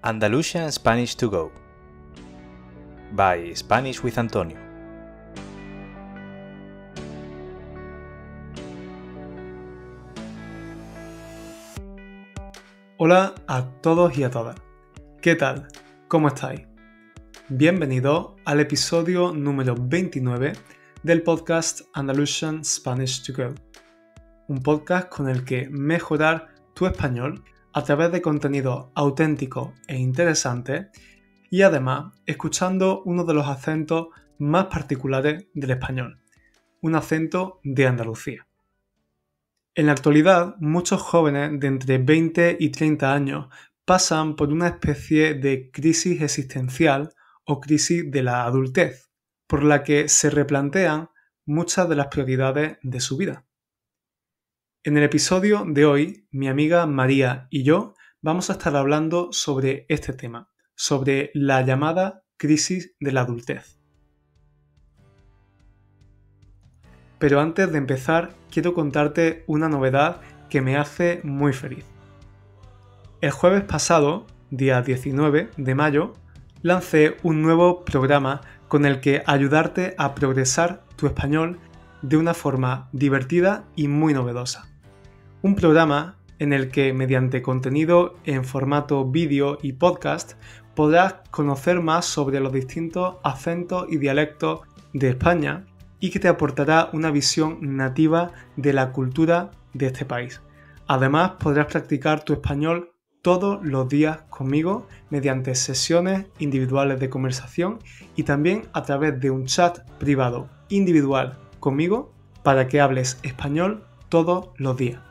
Andalusian Spanish to Go by Spanish with Antonio. Hola a todos y a todas. ¿Qué tal? ¿Cómo estáis? Bienvenidos al episodio número 29 del podcast Andalusian Spanish to Go, un podcast con el que mejorar tu español a través de contenidos auténticos e interesantes y además escuchando uno de los acentos más particulares del español, un acento de Andalucía. En la actualidad, muchos jóvenes de entre 20 y 30 años pasan por una especie de crisis existencial o crisis de la adultez, por la que se replantean muchas de las prioridades de su vida. En el episodio de hoy, mi amiga María y yo vamos a estar hablando sobre este tema, sobre la llamada crisis de la adultez. Pero antes de empezar, quiero contarte una novedad que me hace muy feliz. El jueves pasado, día 19 de mayo, lancé un nuevo programa con el que ayudarte a progresar tu español de una forma divertida y muy novedosa. Un programa en el que, mediante contenido en formato vídeo y podcast, podrás conocer más sobre los distintos acentos y dialectos de España y que te aportará una visión nativa de la cultura de este país. Además, podrás practicar tu español todos los días conmigo mediante sesiones individuales de conversación y también a través de un chat privado individual conmigo para que hables español todos los días.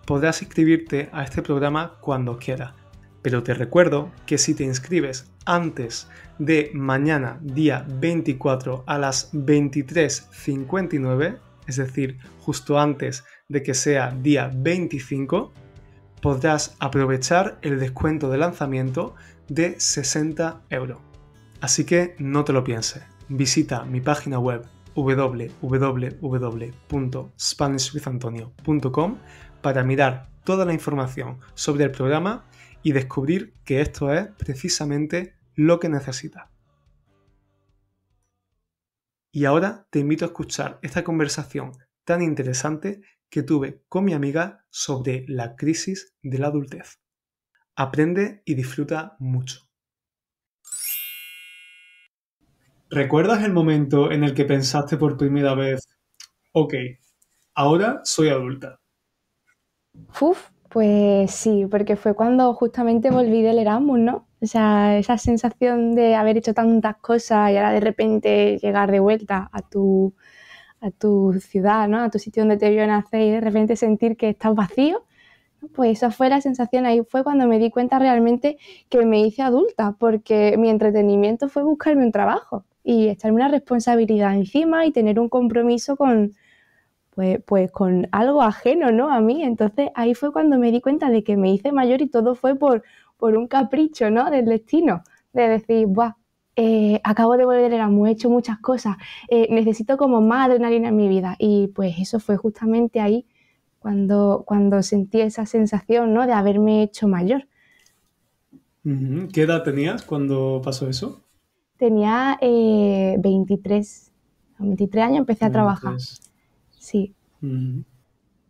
Podrás inscribirte a este programa cuando quieras, pero te recuerdo que si te inscribes antes de mañana, día 24 a las 23:59, es decir, justo antes de que sea día 25, podrás aprovechar el descuento de lanzamiento de 60 €. Así que no te lo pienses. Visita mi página web www.spanishwithantonio.com para mirar toda la información sobre el programa y descubrir que esto es precisamente lo que necesitas. Y ahora te invito a escuchar esta conversación tan interesante que tuve con mi amiga sobre la crisis de la adultez. Aprende y disfruta mucho. ¿Recuerdas el momento en el que pensaste por primera vez, ok, ahora soy adulta? Pues sí, porque fue cuando justamente volví del Erasmus, ¿no? O sea, esa sensación de haber hecho tantas cosas y ahora de repente llegar de vuelta a tu ciudad, ¿no? A tu sitio donde te vio nacer y de repente sentir que estás vacío, ¿no? Pues esa fue la sensación, ahí fue cuando me di cuenta realmente que me hice adulta, porque mi entretenimiento fue buscarme un trabajo y echarme una responsabilidad encima y tener un compromiso con con algo ajeno, ¿no? A mí. Entonces ahí fue cuando me di cuenta de que me hice mayor y todo fue por un capricho, ¿no? Del destino, de decir, ¡buah! Acabo de volver del Erasmus, he hecho muchas cosas, necesito como más adrenalina en mi vida. Y pues eso fue justamente ahí cuando sentí esa sensación, ¿no? De haberme hecho mayor. ¿Qué edad tenías cuando pasó eso? Tenía 23 años, empecé a trabajar. Sí.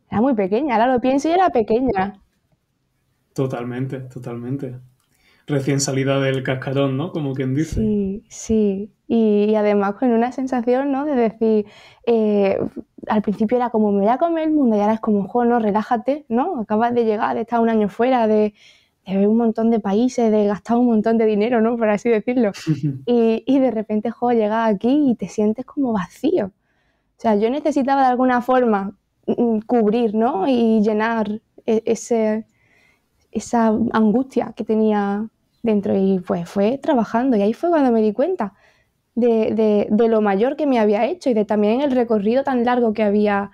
Era muy pequeña, ahora lo pienso y era pequeña. Totalmente. Recién salida del cascarón, ¿no? Como quien dice. Sí. Y además con una sensación, ¿no? De decir, al principio era como, me voy a comer el mundo, y ahora es como, jo, no, relájate, ¿no? Acabas de llegar, de estar un año fuera, de ver un montón de países, de gastar un montón de dinero, ¿no? Por así decirlo. Y de repente, jo, llegas aquí y te sientes como vacío. O sea, yo necesitaba de alguna forma cubrir, ¿no? Y llenar esa angustia que tenía dentro, y pues fue trabajando, y ahí fue cuando me di cuenta de lo mayor que me había hecho y de también el recorrido tan largo que había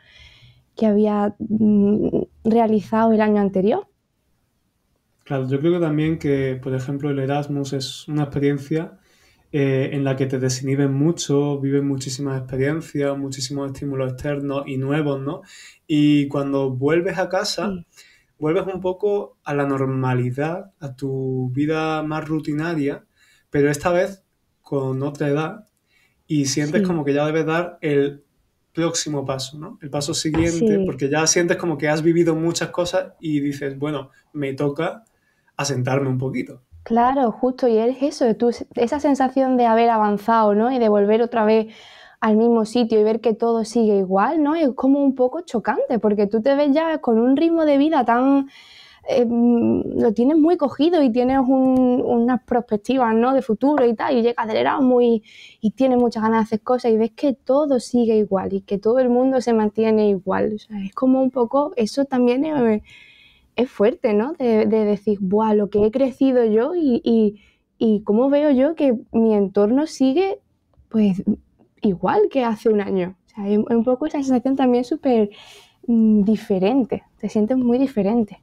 realizado el año anterior. Claro, yo creo que también que, por ejemplo, el Erasmus es una experiencia en la que te desinhibes mucho, vives muchísimas experiencias, muchísimos estímulos externos y nuevos, ¿no? Y cuando vuelves a casa, vuelves un poco a la normalidad, a tu vida más rutinaria, pero esta vez con otra edad y sientes Sí, como que ya debes dar el próximo paso, ¿no? El paso siguiente, sí. porque ya sientes como que has vivido muchas cosas y dices, bueno, me toca asentarme un poquito. Claro, justo, y es eso, esa sensación de haber avanzado, ¿no? Y de volver otra vez al mismo sitio y ver que todo sigue igual, ¿no? Es como un poco chocante, porque tú te ves ya con un ritmo de vida tan, lo tienes muy cogido y tienes unas perspectivas, ¿no? De futuro y tal, y llegas del Erasmus y tienes muchas ganas de hacer cosas y ves que todo sigue igual y que todo el mundo se mantiene igual. O sea, es como un poco, eso también es fuerte, ¿no? De decir, ¡buah! Lo que he crecido yo y cómo veo yo que mi entorno sigue, pues, igual que hace un año. O sea, es un poco esa sensación también súper diferente. Te sientes muy diferente.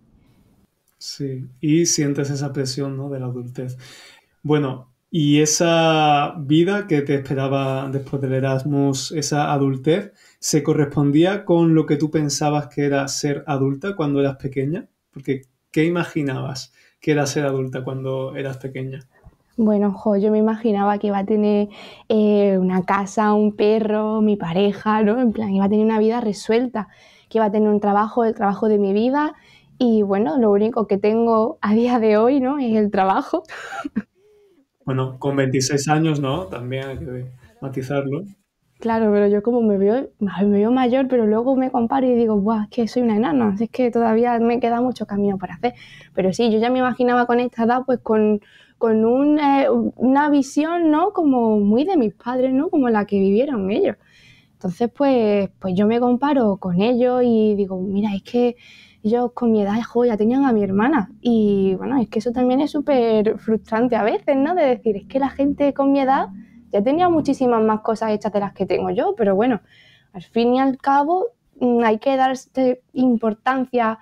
Sí, y sientes esa presión, ¿no? De la adultez. Bueno, y esa vida que te esperaba después del Erasmus, esa adultez, ¿se correspondía con lo que tú pensabas que era ser adulta cuando eras pequeña? Porque, ¿qué imaginabas que era ser adulta cuando eras pequeña? Bueno, jo, yo me imaginaba que iba a tener una casa, un perro, mi pareja, ¿no? En plan, iba a tener una vida resuelta, que iba a tener un trabajo, el trabajo de mi vida. Y bueno, lo único que tengo a día de hoy, ¿no? Es el trabajo. Bueno, con 26 años, ¿no? También hay que matizarlo. Claro, pero yo como me veo mayor, pero luego me comparo y digo, ¡buah! Es que soy una enana, es que todavía me queda mucho camino por hacer. Pero sí, yo ya me imaginaba con esta edad, pues con una visión, ¿no? Como muy de mis padres, ¿no? Como la que vivieron ellos. Entonces, pues yo me comparo con ellos y digo, mira, es que ellos con mi edad, jo, ya tenían a mi hermana. Y bueno, es que eso también es súper frustrante a veces, ¿no? De decir, es que la gente con mi edad ya tenía muchísimas más cosas hechas de las que tengo yo, pero bueno, al fin y al cabo hay que darse importancia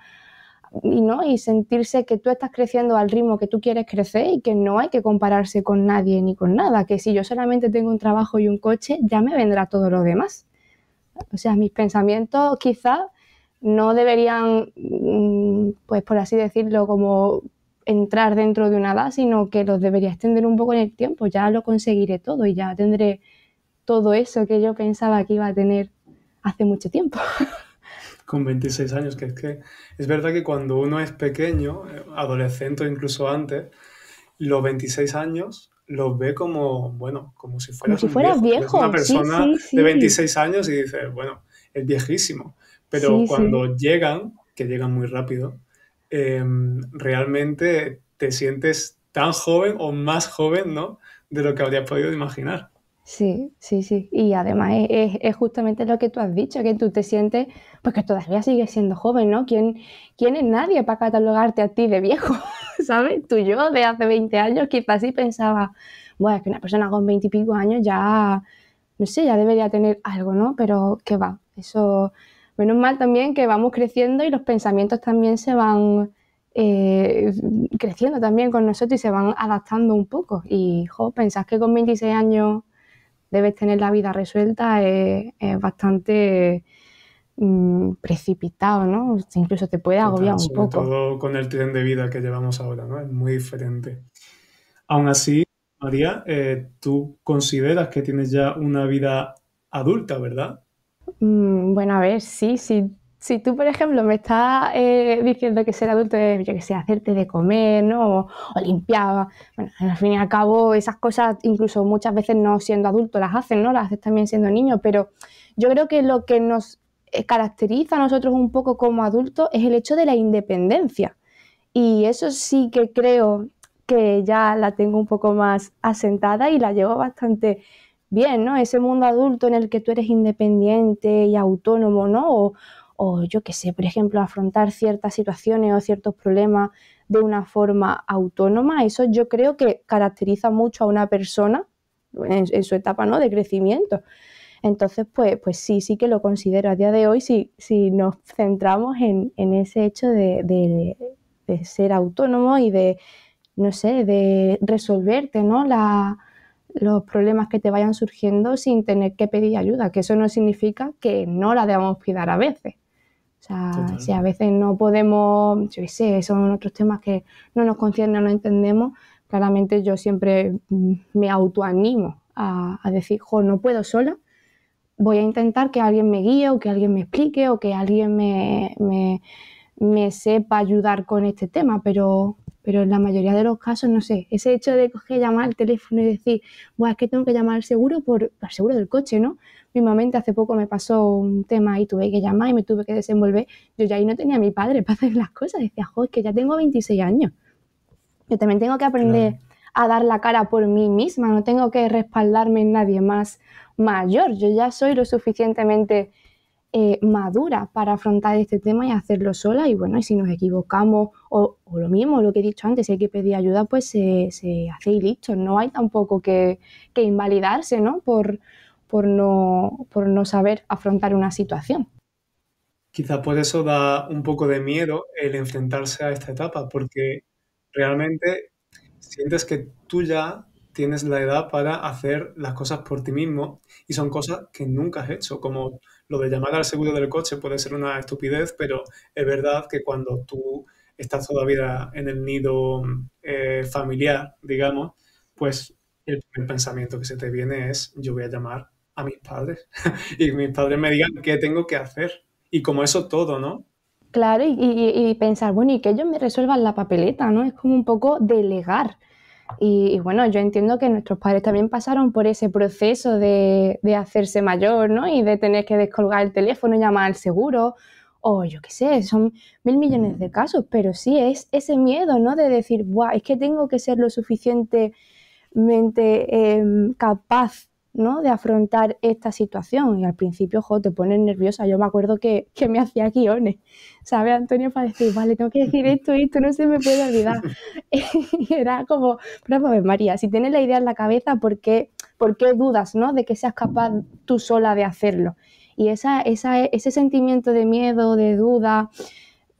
y sentirse que tú estás creciendo al ritmo que tú quieres crecer y que no hay que compararse con nadie ni con nada, que si yo solamente tengo un trabajo y un coche, ya me vendrá todo lo demás. O sea, mis pensamientos quizás no deberían, pues por así decirlo, como entrar dentro de una edad, sino que los debería extender un poco en el tiempo. Ya lo conseguiré todo y ya tendré todo eso que yo pensaba que iba a tener hace mucho tiempo. Con 26 años, que es verdad que cuando uno es pequeño, adolescente o incluso antes, los 26 años los ve como, bueno, como si Como fueras si un fueras viejo. Ves una viejo, sí, persona sí, de sí, 26 años y dices, bueno, es viejísimo. Pero sí, sí. cuando llegan, que llegan muy rápido, realmente te sientes tan joven o más joven, ¿no? De lo que habrías podido imaginar. Sí, sí, sí. Y además es justamente lo que tú has dicho, que tú te sientes, pues que todavía sigues siendo joven, ¿no? ¿Quién es nadie para catalogarte a ti de viejo? ¿Sabes? Tú y yo de hace 20 años quizás sí pensaba, bueno, es que una persona con 20 y pico años ya, no sé, ya debería tener algo, ¿no? Pero qué va, eso, menos mal también que vamos creciendo y los pensamientos también se van eh, creciendo también con nosotros y se van adaptando un poco. Y, jo, pensás que con 26 años debes tener la vida resuelta es bastante precipitado, ¿no? Incluso te puede agobiar Total, un sobre poco. todo con el tren de vida que llevamos ahora, ¿no? Es muy diferente. Aún así, María, tú consideras que tienes ya una vida adulta, ¿verdad? Bueno, a ver, sí, sí. Si tú, por ejemplo, me estás diciendo que ser adulto es, yo que sé, hacerte de comer, ¿no? O limpiar. Bueno, al fin y al cabo, esas cosas, incluso muchas veces no siendo adulto, las hacen, ¿no? Las haces también siendo niño, pero yo creo que lo que nos caracteriza a nosotros un poco como adultos es el hecho de la independencia. Y eso sí que creo que ya la tengo un poco más asentada y la llevo bastante bien, ¿no? Ese mundo adulto en el que tú eres independiente y autónomo, ¿no? O yo qué sé, por ejemplo, afrontar ciertas situaciones o ciertos problemas de una forma autónoma, eso yo creo que caracteriza mucho a una persona en su etapa, ¿no? De crecimiento. Entonces, pues sí, sí que lo considero a día de hoy, si nos centramos en ese hecho de ser autónomo y de, no sé, de resolverte, ¿no? Los problemas que te vayan surgiendo sin tener que pedir ayuda, que eso no significa que no la debamos cuidar a veces. O sea, Total. si a veces no podemos, yo qué sé, son otros temas que no nos conciernen, no entendemos, claramente yo siempre me autoanimo a decir, jo, no puedo sola, voy a intentar que alguien me guíe o que alguien me explique o que alguien me sepa ayudar con este tema, pero en la mayoría de los casos, no sé, ese hecho de coger, llamar al teléfono y decir, bueno, es que tengo que llamar al seguro al seguro del coche, ¿no? Mismamente hace poco me pasó un tema y tuve que llamar y me tuve que desenvolver. Yo ya ahí no tenía a mi padre para hacer las cosas. Decía, jo, es que ya tengo 26 años. Yo también tengo que Claro. aprender a dar la cara por mí misma, no tengo que respaldarme en nadie más mayor. Yo ya soy lo suficientemente madura para afrontar este tema y hacerlo sola. Y bueno, y si nos equivocamos o lo mismo, lo que he dicho antes, si hay que pedir ayuda, pues se hace y listo. No hay tampoco que invalidarse, ¿no? Por no saber afrontar una situación. Quizá por eso da un poco de miedo el enfrentarse a esta etapa, porque realmente sientes que tú ya tienes la edad para hacer las cosas por ti mismo y son cosas que nunca has hecho, como lo de llamar al seguro del coche puede ser una estupidez, pero es verdad que cuando tú estás todavía en el nido familiar, digamos, pues el primer pensamiento que se te viene es yo voy a llamar a mis padres y que mis padres me digan qué tengo que hacer. Y como eso todo, ¿no? Claro, y pensar, bueno, y que ellos me resuelvan la papeleta, ¿no? Es como un poco delegar. Y bueno, yo entiendo que nuestros padres también pasaron por ese proceso de hacerse mayor, ¿no? Y de tener que descolgar el teléfono y llamar al seguro, o yo qué sé, son mil millones de casos, pero sí es ese miedo, ¿no? De decir, Buah, es que tengo que ser lo suficientemente capaz, ¿no? De afrontar esta situación. Y al principio, jo, te pones nerviosa. Yo me acuerdo que me hacía guiones, ¿sabes, Antonio? Para decir, vale, tengo que decir esto, no se me puede olvidar. Y era como, pero a ver, María, si tienes la idea en la cabeza, por qué dudas, ¿no? De que seas capaz tú sola de hacerlo. Y ese sentimiento de miedo, de duda,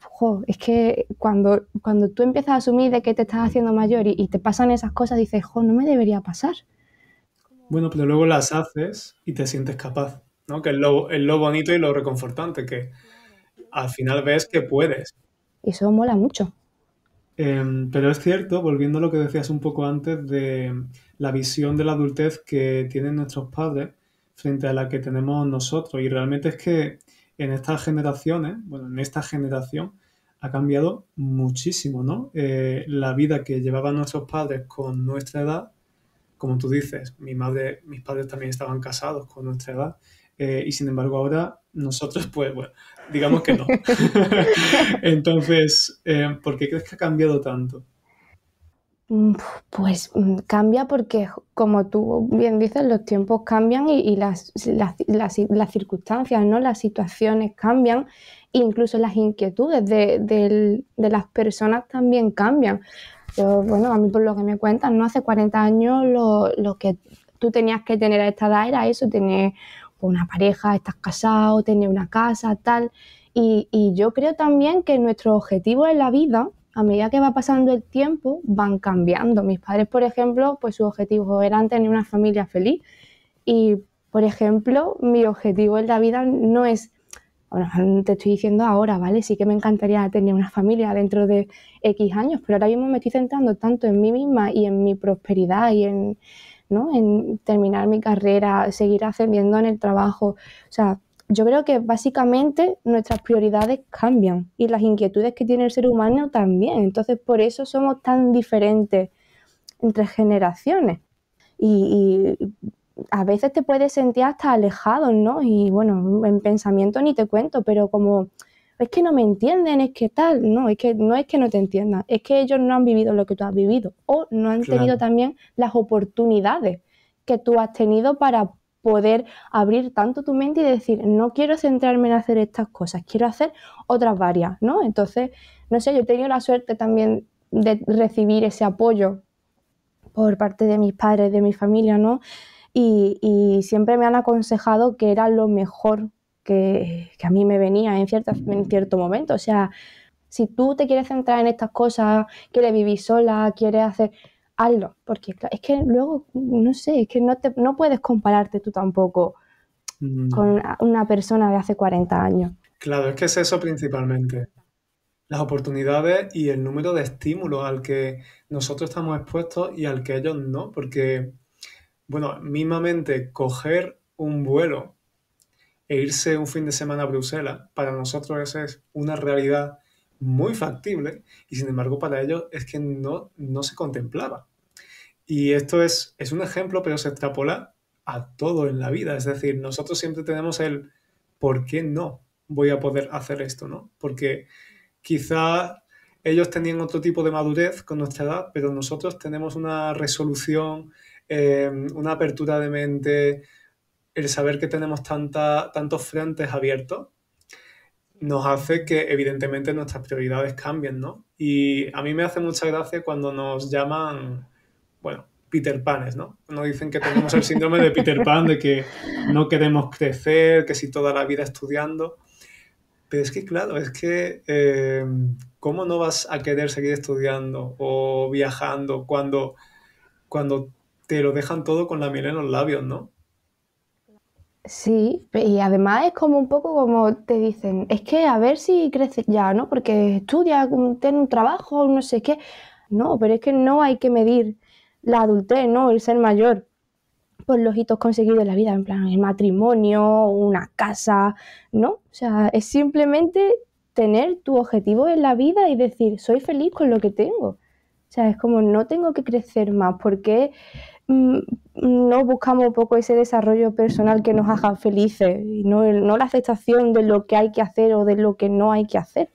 jo, es que cuando tú empiezas a asumir de que te estás haciendo mayor y te pasan esas cosas, dices, jo, no me debería pasar. Bueno, pero luego las haces y te sientes capaz, ¿no? Que es lo bonito y lo reconfortante, que al final ves que puedes. Eso mola mucho. Pero es cierto, volviendo a lo que decías un poco antes de la visión de la adultez que tienen nuestros padres frente a la que tenemos nosotros. Y realmente es que en estas generaciones, bueno, en esta generación ha cambiado muchísimo, ¿no? La vida que llevaban nuestros padres con nuestra edad, como tú dices, mi madre, mis padres también estaban casados con nuestra edad, y sin embargo ahora nosotros, pues bueno, digamos que no. Entonces, ¿por qué crees que ha cambiado tanto? Pues cambia porque, como tú bien dices, los tiempos cambian y las circunstancias, ¿no? Las situaciones cambian, incluso las inquietudes de las personas también cambian. Yo, bueno, a mí por lo que me cuentan, ¿no? Hace 40 años lo que tú tenías que tener a esta edad era eso, tener una pareja, estás casado, tener una casa, tal. Y yo creo también que nuestros objetivos en la vida, a medida que va pasando el tiempo, van cambiando. Mis padres, por ejemplo, pues sus objetivos eran tener una familia feliz. Y, por ejemplo, mi objetivo en la vida no es, bueno, te estoy diciendo ahora, ¿vale? Sí que me encantaría tener una familia dentro de X años, pero ahora mismo me estoy centrando tanto en mí misma y en mi prosperidad y en, ¿no? En terminar mi carrera, seguir ascendiendo en el trabajo. O sea, yo creo que básicamente nuestras prioridades cambian y las inquietudes que tiene el ser humano también. Entonces, por eso somos tan diferentes entre generaciones. Y a veces te puedes sentir hasta alejado, ¿no? Y bueno, en pensamiento ni te cuento, pero como es que no me entienden, es que tal, no, es que no es que no te entiendan, es que ellos no han vivido lo que tú has vivido o no han tenido Claro. también las oportunidades que tú has tenido para poder abrir tanto tu mente y decir, no quiero centrarme en hacer estas cosas, quiero hacer otras varias, ¿no? Entonces, no sé, yo he tenido la suerte también de recibir ese apoyo por parte de mis padres, de mi familia, ¿no? Y siempre me han aconsejado que era lo mejor que a mí me venía en cierto momento. O sea, si tú te quieres centrar en estas cosas, quieres vivir sola, quieres hacer, hazlo. Porque es que luego, no sé, es que no puedes compararte tú tampoco No. con una persona de hace 40 años. Claro, es que es eso principalmente. Las oportunidades y el número de estímulos al que nosotros estamos expuestos y al que ellos no, porque, bueno, mismamente coger un vuelo e irse un fin de semana a Bruselas, para nosotros esa es una realidad muy factible y sin embargo para ellos es que no se contemplaba. Y esto es un ejemplo, pero se extrapola a todo en la vida. Es decir, nosotros siempre tenemos el ¿por qué no voy a poder hacer esto? ¿No? Porque quizá ellos tenían otro tipo de madurez con nuestra edad, pero nosotros tenemos una resolución, una apertura de mente, el saber que tenemos tantos frentes abiertos nos hace que evidentemente nuestras prioridades cambien, ¿no? Y a mí me hace mucha gracia cuando nos llaman, bueno, Peter Panes, ¿no? Nos dicen que tenemos el síndrome de Peter Pan, de que no queremos crecer, que si toda la vida estudiando. Pero es que, claro, es que ¿cómo no vas a querer seguir estudiando o viajando cuando te lo dejan todo con la miel en los labios, ¿no? Sí, y además es como un poco como te dicen, es que a ver si creces ya, ¿no? Porque estudia, ten un trabajo, no sé qué. No, pero es que no hay que medir la adultez, ¿no? El ser mayor por los hitos conseguidos en la vida, en plan el matrimonio, una casa, ¿no? O sea, es simplemente tener tu objetivo en la vida y decir, soy feliz con lo que tengo. O sea, es como no tengo que crecer más, porque mm, no buscamos un poco ese desarrollo personal que nos haga felices y no la aceptación de lo que hay que hacer o de lo que no hay que hacer.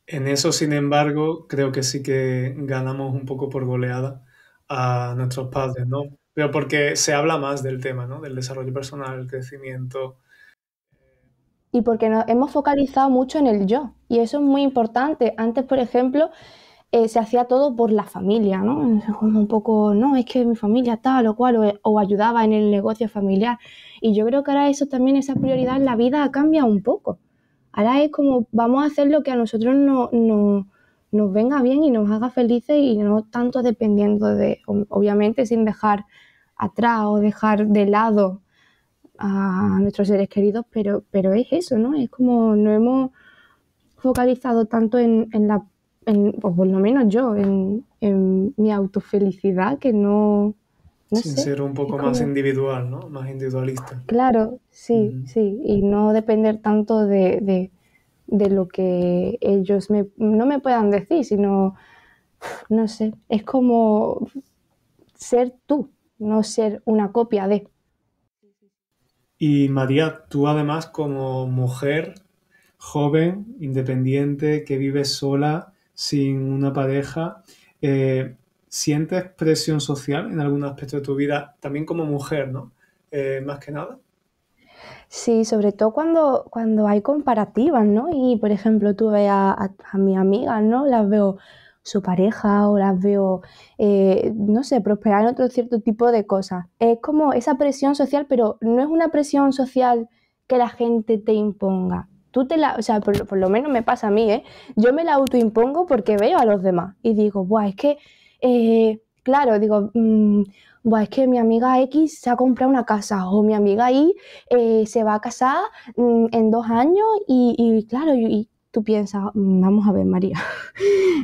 En eso, sin embargo, creo que sí que ganamos un poco por goleada a nuestros padres, ¿no? Pero porque se habla más del tema, ¿no? Del desarrollo personal, el crecimiento. Y porque nos hemos focalizado mucho en el yo. Y eso es muy importante. Antes, por ejemplo, se hacía todo por la familia, ¿no? Como un poco, no, es que mi familia tal o cual, o ayudaba en el negocio familiar. Y yo creo que ahora eso también, esa prioridad en la vida ha cambiado un poco. Ahora es como, vamos a hacer lo que a nosotros nos venga bien y nos haga felices y no tanto dependiendo de, obviamente sin dejar atrás o dejar de lado a nuestros seres queridos, pero es eso, ¿no? Es como no hemos focalizado tanto pues por lo menos yo, en mi autofelicidad, que no Sin sé, ser un es poco más como, individual, ¿no? Más individualista. claro, sí, Ujú. sí, y no depender tanto de lo que ellos no me puedan decir, sino, no sé, es como ser tú, no ser una copia de. Y María, tú además como mujer joven, independiente, que vive sola, sin una pareja, ¿sientes presión social en algún aspecto de tu vida? También como mujer, ¿no? Más que nada. Sí, sobre todo cuando hay comparativas, ¿no? Y, por ejemplo, tú ves a mis amigas, ¿no? Las veo su pareja o las veo, no sé, prosperar en otro cierto tipo de cosas. Es como esa presión social, pero no es una presión social que la gente te imponga. O sea, por lo menos me pasa a mí, ¿eh? Yo me la autoimpongo porque veo a los demás y digo, buah, es que, claro, digo, buah, es que mi amiga X se ha comprado una casa o mi amiga Y se va a casar en 2 años y claro, y tú piensas, vamos a ver, María,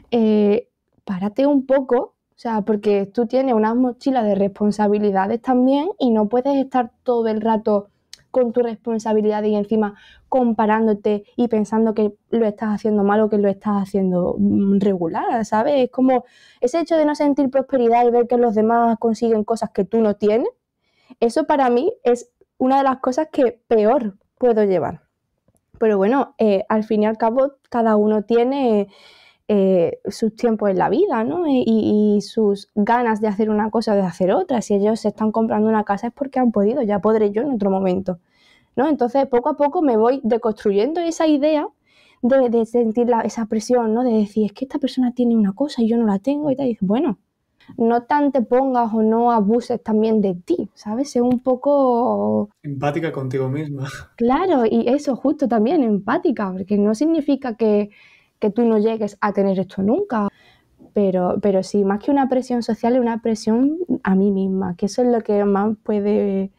eh, párate un poco, o sea, porque tú tienes una mochila de responsabilidades también y no puedes estar todo el rato con tu responsabilidad y encima comparándote y pensando que lo estás haciendo mal o que lo estás haciendo regular, ¿sabes? Es como ese hecho de no sentir prosperidad y ver que los demás consiguen cosas que tú no tienes, eso para mí es una de las cosas que peor puedo llevar. Pero bueno, al fin y al cabo, cada uno tiene sus tiempos en la vida, ¿no? Y sus ganas de hacer una cosa o de hacer otra. Si ellos se están comprando una casa es porque han podido, ya podré yo en otro momento, ¿no? Entonces, poco a poco me voy deconstruyendo esa idea de sentir esa presión, ¿no? De decir, es que esta persona tiene una cosa y yo no la tengo y tal. Y dices, bueno, no tan te pongas o no abuses también de ti, ¿sabes? Sé un poco Empática contigo misma. claro, y eso justo también, empática, porque no significa que tú no llegues a tener esto nunca, pero sí, más que una presión social, es una presión a mí misma, que eso es lo que más puede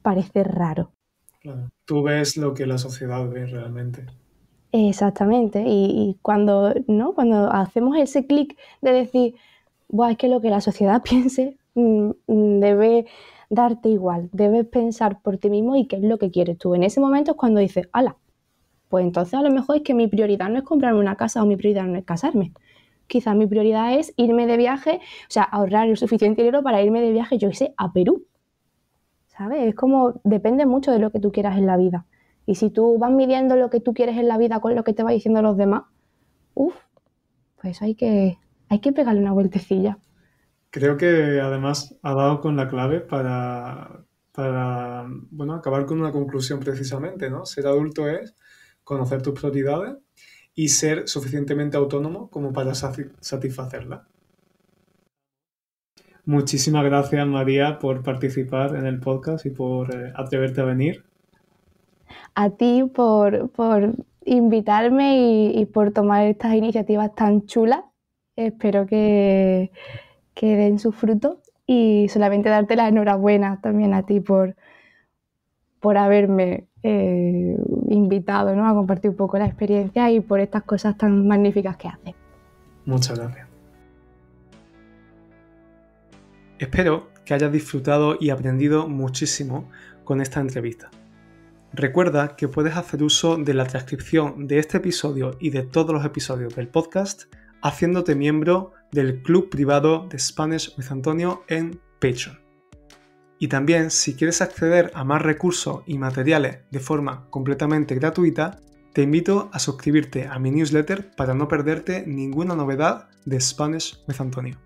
parecer raro. Claro. Tú ves lo que la sociedad ve realmente. Exactamente. Y cuando, ¿no? Cuando hacemos ese clic de decir, buah, es que lo que la sociedad piense debe darte igual, debes pensar por ti mismo y qué es lo que quieres tú. En ese momento es cuando dices, ala, pues entonces a lo mejor es que mi prioridad no es comprarme una casa o mi prioridad no es casarme. Quizás mi prioridad es irme de viaje, o sea, ahorrar el suficiente dinero para irme de viaje, yo qué sé, a Perú. ¿Sabes? Es como, depende mucho de lo que tú quieras en la vida. Y si tú vas midiendo lo que tú quieres en la vida con lo que te va diciendo los demás, pues hay que pegarle una vueltecilla. Creo que además ha dado con la clave bueno, acabar con una conclusión precisamente, ¿no? Ser adulto es conocer tus prioridades y ser suficientemente autónomo como para satisfacerlas. Muchísimas gracias, María, por participar en el podcast y por atreverte a venir. A ti por invitarme y por tomar estas iniciativas tan chulas. Espero que den sus frutos y solamente darte la enhorabuena también a ti por haberme invitado, ¿no? A compartir un poco la experiencia y por estas cosas tan magníficas que haces. Muchas gracias. Espero que hayas disfrutado y aprendido muchísimo con esta entrevista. Recuerda que puedes hacer uso de la transcripción de este episodio y de todos los episodios del podcast haciéndote miembro del club privado de Spanish with Antonio en Patreon. Y también, si quieres acceder a más recursos y materiales de forma completamente gratuita, te invito a suscribirte a mi newsletter para no perderte ninguna novedad de Spanish with Antonio.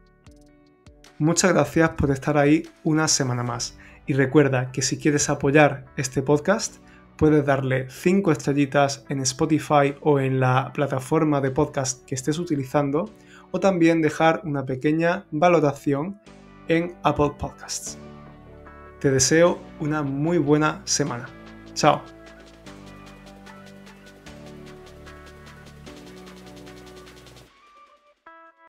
Muchas gracias por estar ahí una semana más. Y recuerda que si quieres apoyar este podcast, puedes darle 5 estrellitas en Spotify o en la plataforma de podcast que estés utilizando, o también dejar una pequeña valoración en Apple Podcasts. Te deseo una muy buena semana. Chao.